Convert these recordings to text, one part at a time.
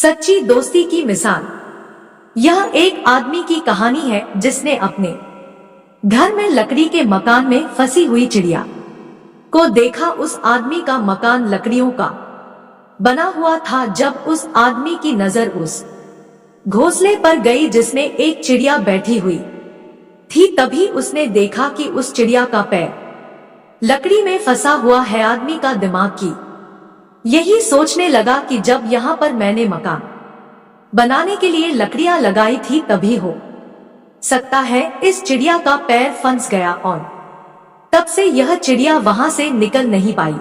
सच्ची दोस्ती की मिसाल। यह एक आदमी की कहानी है जिसने अपने घर में लकड़ी के मकान में फंसी हुई चिड़िया को देखा। उस आदमी का मकान लकड़ियों का बना हुआ था। जब उस आदमी की नजर उस घोंसले पर गई जिसमें एक चिड़िया बैठी हुई थी, तभी उसने देखा कि उस चिड़िया का पैर लकड़ी में फंसा हुआ है। आदमी का दिमाग की यही सोचने लगा कि जब यहाँ पर मैंने मकान बनाने के लिए लकड़ियां लगाई थी, तभी हो सकता है इस चिड़िया का पैर फंस गया और तब से यह चिड़िया वहां से निकल नहीं पाई।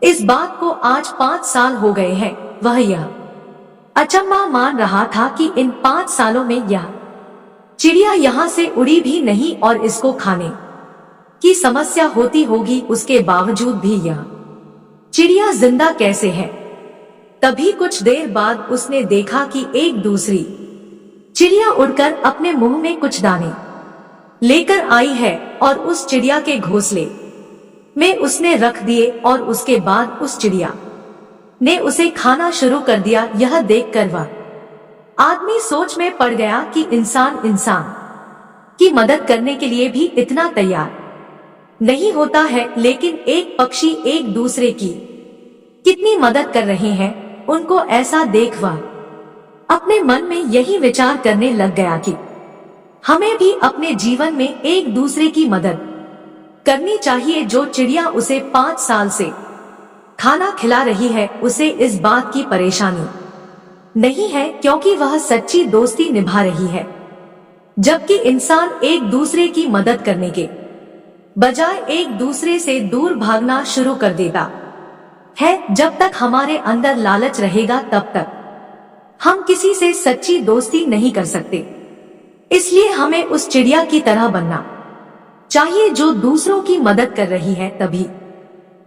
इस बात को आज 5 साल हो गए हैं। वह यह अचंभा मान रहा था कि इन 5 सालों में यह चिड़िया यहाँ से उड़ी भी नहीं और इसको खाने की समस्या होती होगी, उसके बावजूद भी यह चिड़िया जिंदा कैसे है। तभी कुछ देर बाद उसने देखा कि एक दूसरी चिड़िया उड़कर अपने मुंह में कुछ दाने लेकर आई है और उस चिड़िया के घोंसले में उसने रख दिए और उसके बाद उस चिड़िया ने उसे खाना शुरू कर दिया। यह देखकर वह आदमी सोच में पड़ गया कि इंसान की मदद करने के लिए भी इतना तैयार नहीं होता है, लेकिन एक पक्षी एक दूसरे की कितनी मदद कर रहे हैं। उनको ऐसा देख वह अपने मन में यही विचार करने लग गया कि हमें भी अपने जीवन में एक दूसरे की मदद करनी चाहिए। जो चिड़िया उसे 5 साल से खाना खिला रही है, उसे इस बात की परेशानी नहीं है क्योंकि वह सच्ची दोस्ती निभा रही है, जबकि इंसान एक दूसरे की मदद करने के बजाय एक दूसरे से दूर भागना शुरू कर देता है। जब तक हमारे अंदर लालच रहेगा, तब तक हम किसी से सच्ची दोस्ती नहीं कर सकते। इसलिए हमें उस चिड़िया की तरह बनना चाहिए जो दूसरों की मदद कर रही है, तभी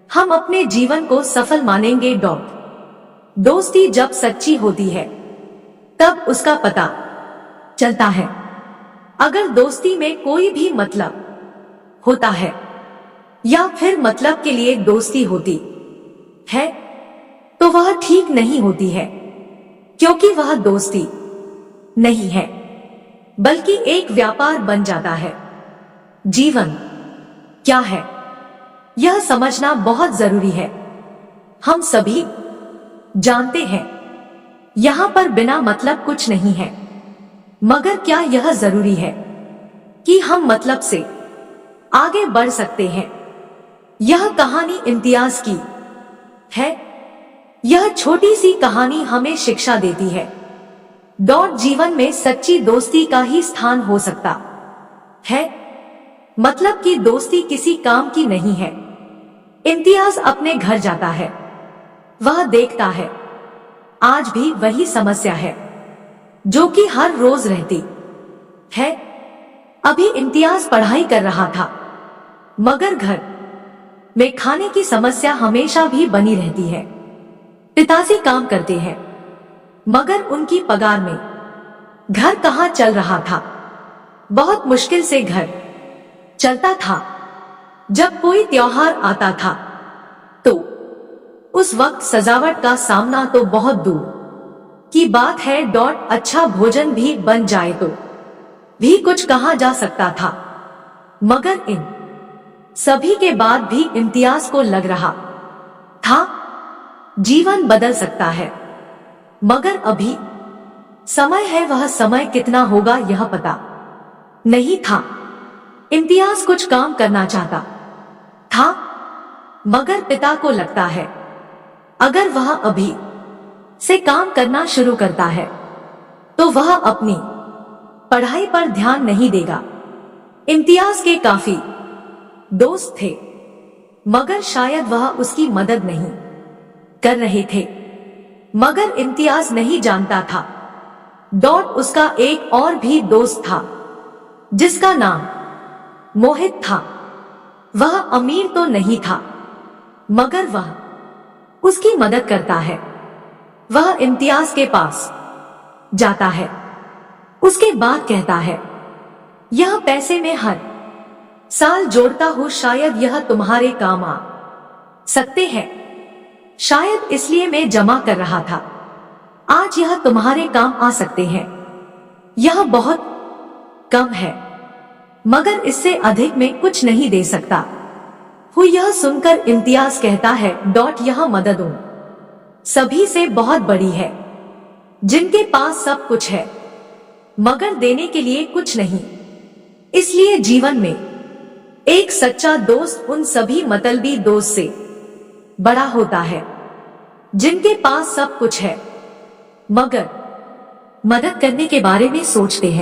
हम अपने जीवन को सफल मानेंगे। दोस्ती जब सच्ची होती है तब उसका पता चलता है। अगर दोस्ती में कोई भी मतलब होता है या फिर मतलब के लिए दोस्ती होती है, तो वह ठीक नहीं होती है, क्योंकि वह दोस्ती नहीं है बल्कि एक व्यापार बन जाता है। जीवन क्या है यह समझना बहुत जरूरी है। हम सभी जानते हैं यहां पर बिना मतलब कुछ नहीं है, मगर क्या यह जरूरी है कि हम मतलब से आगे बढ़ सकते हैं। यह कहानी इम्तियाज की है। यह छोटी सी कहानी हमें शिक्षा देती है। जीवन में सच्ची दोस्ती का ही स्थान हो सकता है, मतलब कि दोस्ती किसी काम की नहीं है। इम्तियाज अपने घर जाता है, वह देखता है आज भी वही समस्या है जो कि हर रोज रहती है। अभी इम्तियाज पढ़ाई कर रहा था, मगर घर में खाने की समस्या हमेशा भी बनी रहती है। पिताजी काम करते हैं, मगर उनकी पगार में घर कहां चल रहा था। बहुत मुश्किल से घर चलता था। जब कोई त्योहार आता था तो उस वक्त सजावट का सामना तो बहुत दूर की बात है। अच्छा भोजन भी बन जाए तो भी कुछ कहा जा सकता था, मगर इन सभी के बाद भी इम्तियाज को लग रहा था जीवन बदल सकता है, मगर अभी समय है। वह समय कितना होगा यह पता नहीं था। इम्तियाज कुछ काम करना चाहता था, मगर पिता को लगता है अगर वह अभी से काम करना शुरू करता है तो वह अपनी पढ़ाई पर ध्यान नहीं देगा। इम्तियाज के काफी दोस्त थे, मगर शायद वह उसकी मदद नहीं कर रहे थे। मगर इम्तियाज नहीं जानता था उसका एक और भी दोस्त था जिसका नाम मोहित था। वह अमीर तो नहीं था, मगर वह उसकी मदद करता है। वह इम्तियाज के पास जाता है, उसके बाद कहता है यह पैसे में हर साल जोड़ता हूं, शायद यह तुम्हारे काम आ सकते हैं। शायद इसलिए मैं जमा कर रहा था। आज यह तुम्हारे काम आ सकते हैं। यह बहुत कम है, मगर इससे अधिक में कुछ नहीं दे सकता हूँ। यह सुनकर इम्तियाज कहता है, यह मदद उन सभी से बहुत बड़ी है जिनके पास सब कुछ है मगर देने के लिए कुछ नहीं। इसलिए जीवन में एक सच्चा दोस्त उन सभी मतलबी दोस्त से बड़ा होता है जिनके पास सब कुछ है मगर मदद करने के बारे में सोचते हैं।